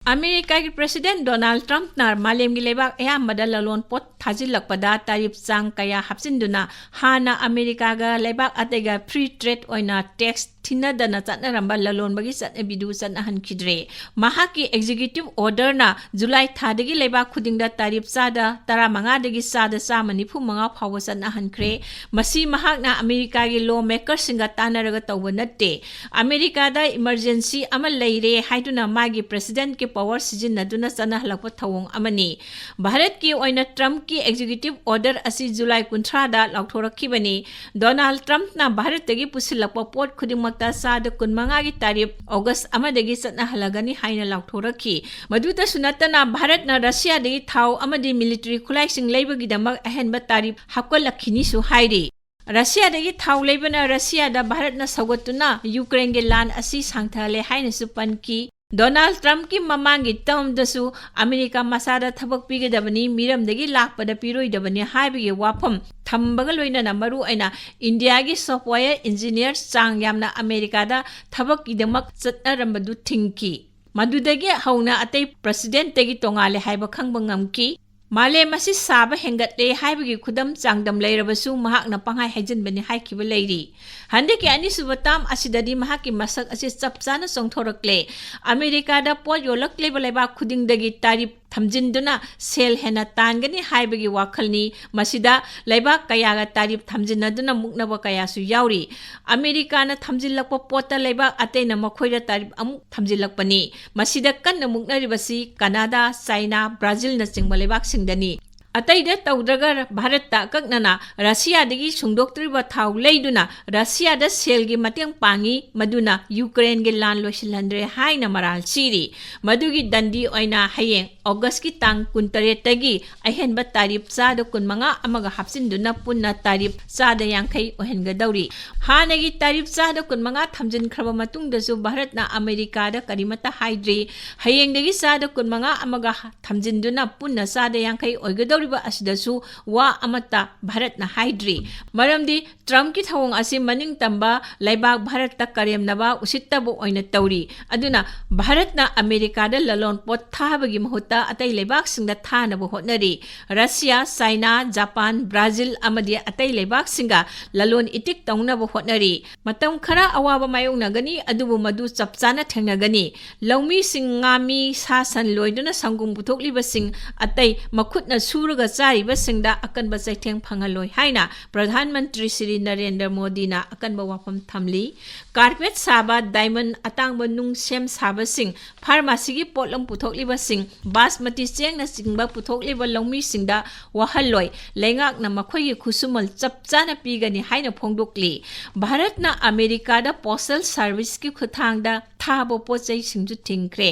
America की president Donald Trump ना मालेम की लेबाक अयामबदा ललोन पोट थाजिलकपदा तारिफ चांग कया हापसिंदुना हाना अमेरिका गा लेबाक अतेगा फ्री ट्रेड ओइना टैक्स थिनदना चटनरंबा ललोनबगी चटनबिदु चटनहनखिद्रे महाकी एग्जीक्यूटिव ऑर्डर ना जुलाई थादगी लेबाक खुदिंगदा तारिफ चादा 15 दगी चादा 195 फाव चटनहनख्रे मसी महाकना अमेरिका की लॉ मेकर सिंगा तानरगा तौब नत्ते अमेरिका दा इमरजेंसी अमा लेरे हाइदुना मागी प्रेसिडेंट के पावर सिजिन्नदुना चटनहलकप थवोंग अमनी भारत की ओइना ट्रम्प की एग्जीक्यूटिव ऑर्डर असी जुलाई 19 दा लाउथोरखिबनी डोनाल्ड ट्रम्प ना भारत तगी पुसिलकप पोट खुदिंग साद 15 की तारीफ अगस्त अमदगी चटनहलगनी हाइना लाउथोरखि मदुतसु नतना भारत ना रशिया दगी थाव अमदी मिलिटरी खुलाइसिंग लेबगिदमक अहेनबा तारीफ हापकलखिनिसु हाइरि रशिया दगी थाव लेबना रशिया दा भारत ना सगोतुना यूक्रेन के लान असी सांगथले हाइनसु पनकी डोनाल्ड ट्रम्प की ममांगी टर्मदसु अमेरिका मसादा थबक पीगदबनी मिरमदगी लाकपदा पिरोइदबनी हाइबगी वाफम थम्बगा लोइना मरु अइना इंडिया की सॉफ्टवेयर इंजीनियर चांग यामना अमेरिका दा थबक किदमक चटनरंबदु थिंकी मदुदगी हौना अतै प्रेसिडेंट तगी तोंगाले हाइबा खंगबा ngamki मालेम असी साबा हेंगतले हाइबगी खुदम चांगदम लेरबसु महाकना पंगाई हाइजनबनी हाइखिबा लेरी हंदकी अनिसुबा ताम असिददी महाकी मसक असी चपचाना सोंथोरक्ले अमेरिका दा पोट योलक्लेबा लेबा खुदिंगदगी तारिफ थमजिंदुना सेल हेना तानगनी हाइबगी वाखलनी मसिदा लेबा कयागा तारिफ थमजिनदुना मुकनबा कयासु याउरी अमेरिकाना थमजिलकपा पोता लेबा अतेना मखोइदा तारिफ अमुक थमजिलकपनी मसिदा कन्ना मुकनरिबसी कनाडा चाइना ब्राजिल न चिंगबा लेबाक सिंगदनी अतैदा तौद्रगा भारत ककनना रशिया दगी सुंगदोक्त्रिबा थाव लेदुना रशिया दा सेल गी मतेंग पांगी मदुना यूक्रेन गे लान लोसिलहंद्रे हाइना मराल सिरी मदुगी दंडी ओइना हयेंग अगस्त की तांग 19 तगी अहेनबा तारिफ चाद 15 अमगा हापसिंदुना पुन्ना तारिफ चाद 50 ओहेनगदौरी हानगी तारिफ चाद 15 थमजिनख्रबा मतुंगदसु भारतना अमेरिका दा करिमता हाइद्री हयेंगदगी चाद 15 अमगा थमजिनदुना पुन्ना चाद 50 ओइगदौरी असिदसु वा अमता भारतना हाइद्री मरमदी ट्रम्प की थवोंग असी मनिंग तंबा लेबाक भारत करेमनबा उसित्तबो ओइना तौरी अदुना भारतना अमेरिका दा ललोन पोत थाबगी महुत्ता अतै लेबाक सिंगदा थानबो होटनरी रशिया चाइना जापान ब्राजिल अमदी अतै लेबाक सिंगा ललोन इटिक तौनबो होटनरी मतम खरा अवाबा मायोंगनगनी अदुबु मदु चपचाना थेंगनगनी लौमी सिंगामी सासन लोइदुना संगुम पुथोकलिबा सिंग अतै मखुतना सुर चारिबसिंगदा अकनबा चैथेंग फंगलोय हाइना प्रधानमंत्री श्री नरेंद्र मोदी ना अकनबा वाफम थमली कारपेट साबा डायमंड अतांगबा नुंग सेम साबसिंग फार्मेसी की पोटलम पुथोकलिबसिंग बासमती चेंग ना चिंगबा पुथोकलिबा लौमीसिंगदा वहलोय लेंगाक ना मखोयगी खुसुमल चपचाना पीगनी हाइना फोंदोकली भारत ना अमेरिका दा पोस्टल सर्विस की खुथांगदा थाबो पोचै सिंजु थिंख्रे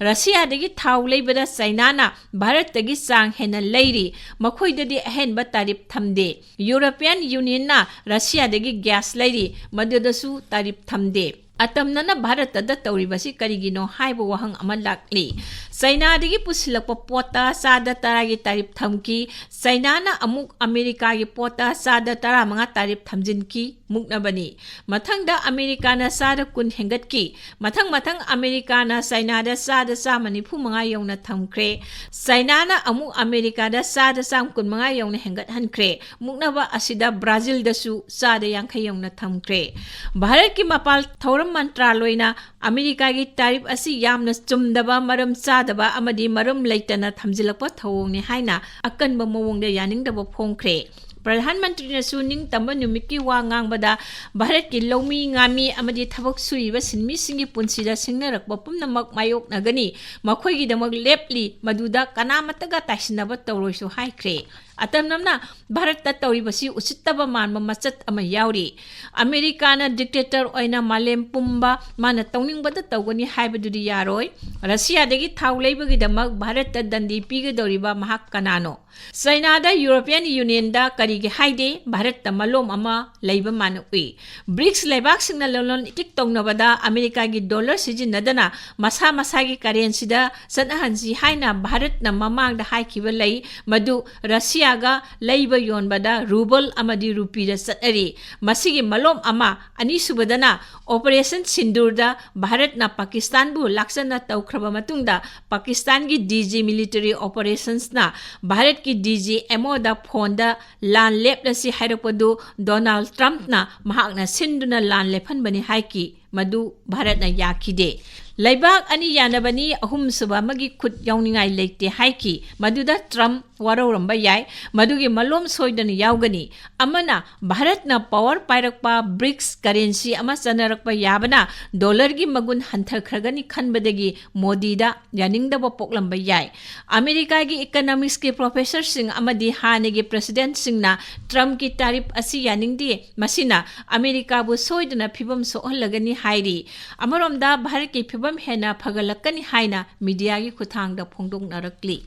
रशिया दगी थाव लेबदा चाइना ना भारत दगी चांग हेना लेरी मखोइददी अहेनबा तारिफ थमदे यूरोपियन यूनियन ना रशिया दगी गैस लेरी मददसु तारिफ थमदे अतमनना भारत दा तौरिबसी करिगिनो हाइबो वहंग अमा लाक्ली चाइना दगी पुसिलकपा पोता चादा 10 की तारिफ थमकी चाइना ना अमुक अमेरिका की पोता चादा 15 तारिफ थमजिनकी मुकनबनी मथंगदा अमेरिका ना चादा 10 हेंगतकी मथंग अमेरिका ना चाइना दा चादा 195 यौना थमख्रे चाइना ना अमुक अमेरिका दा चादा 15 यौना हेंगत हनख्रे मुकनबा असिदा ब्राजिल दसु चादा 50 यौना थमख्रे भारत की मपाल थौरम मंत्रालयना अमेरिका की तारीफ असी यामना चुमदबा मरम चादबा अमदी मरम लेटना थमजिलकपा थवोंगने हाइना अकनबा मवोंगदा यानिंगदबा फोंख्रे प्रधानमंत्री ने सुनिंग तंबा नुमित की वा ngangbada भारत की लौमी ngami अमदी थबक सुइबा सिनमी सिंगी पुनसिदा सिंगनरकबा पुमनमक मायोकनगनी मखोइगिदमक लेपली मदुदा कनामतगा ताइसिनबा तौरोइसु हाइख्रे अतमनमना भारत तौरिबसी उचितबा मानबा मचत अमा याउरी अमेरिका ना डिक्टेटर ओइना मालेम पुंबा माना तौनिंगबदा तौगनी हाइबदुदी यारोय रशिया दगी थाव लेबगिदमक भारत दंडी पीगदौरिबा महाक कनानो चाइना दा यूरोपियन यूनियन दा करिगे हाइदे भारत मलोम अमा लेबा मानुई ब्रिक्स लेबाक सिंगना लोलन इटिक तौनबदा अमेरिका की डॉलर सिजिनदना मसा मसा की करेंसी दा सनहनसी हाइना भारत ना ममांग दा हाइखिबा लई मदु रशिया इंडिया लेब योनबद रूबल अमदी रूपीद चटरी मसिगी मलोम अमा अनीसुबदना ऑपरेशन सिंदूरदा भारतना पाकिस्तान बु लाक्सना तौख्रब मतुंगदा पाकिस्तान की डीजी मिलिटरी ऑपरेशंस ना भारत की डीजी एमओ दा फोन दा लान लेपलसी हाइरपदु डोनाल्ड ट्रम्प ना महाकना सिंदुना लान लेफन बनी हाइकी मधु भारत ना याखिदे लेबाक अनि यानबनी अहुम सुबा मगी खुद याउनिंगाई लेते हाइकी मधुदा ट्रम्प वारोरंबा याय मधुगी मलोम सोइदन याउगनी अमना भारतना पावर पाइरकपा ब्रिक्स करेंसी अमा चनरकपा याबना डॉलर की मगुन हंथखरगनी खनबदगी मोदीदा यानिंगदब पोकलंबा याय अमेरिका की इकोनॉमिक्स के प्रोफेसर सिंह अमदी हानेगी प्रेसिडेंट सिंहना ट्रम्प की तारीफ असि यानिंगदी मसिना अमेरिका बु सोइदना फिबम सोहलगनी हाइरी अमरोमदा भारत की फिबम हेना फगलकनी हाइना मीडिया की खुथांगदा फोंदोंनरकली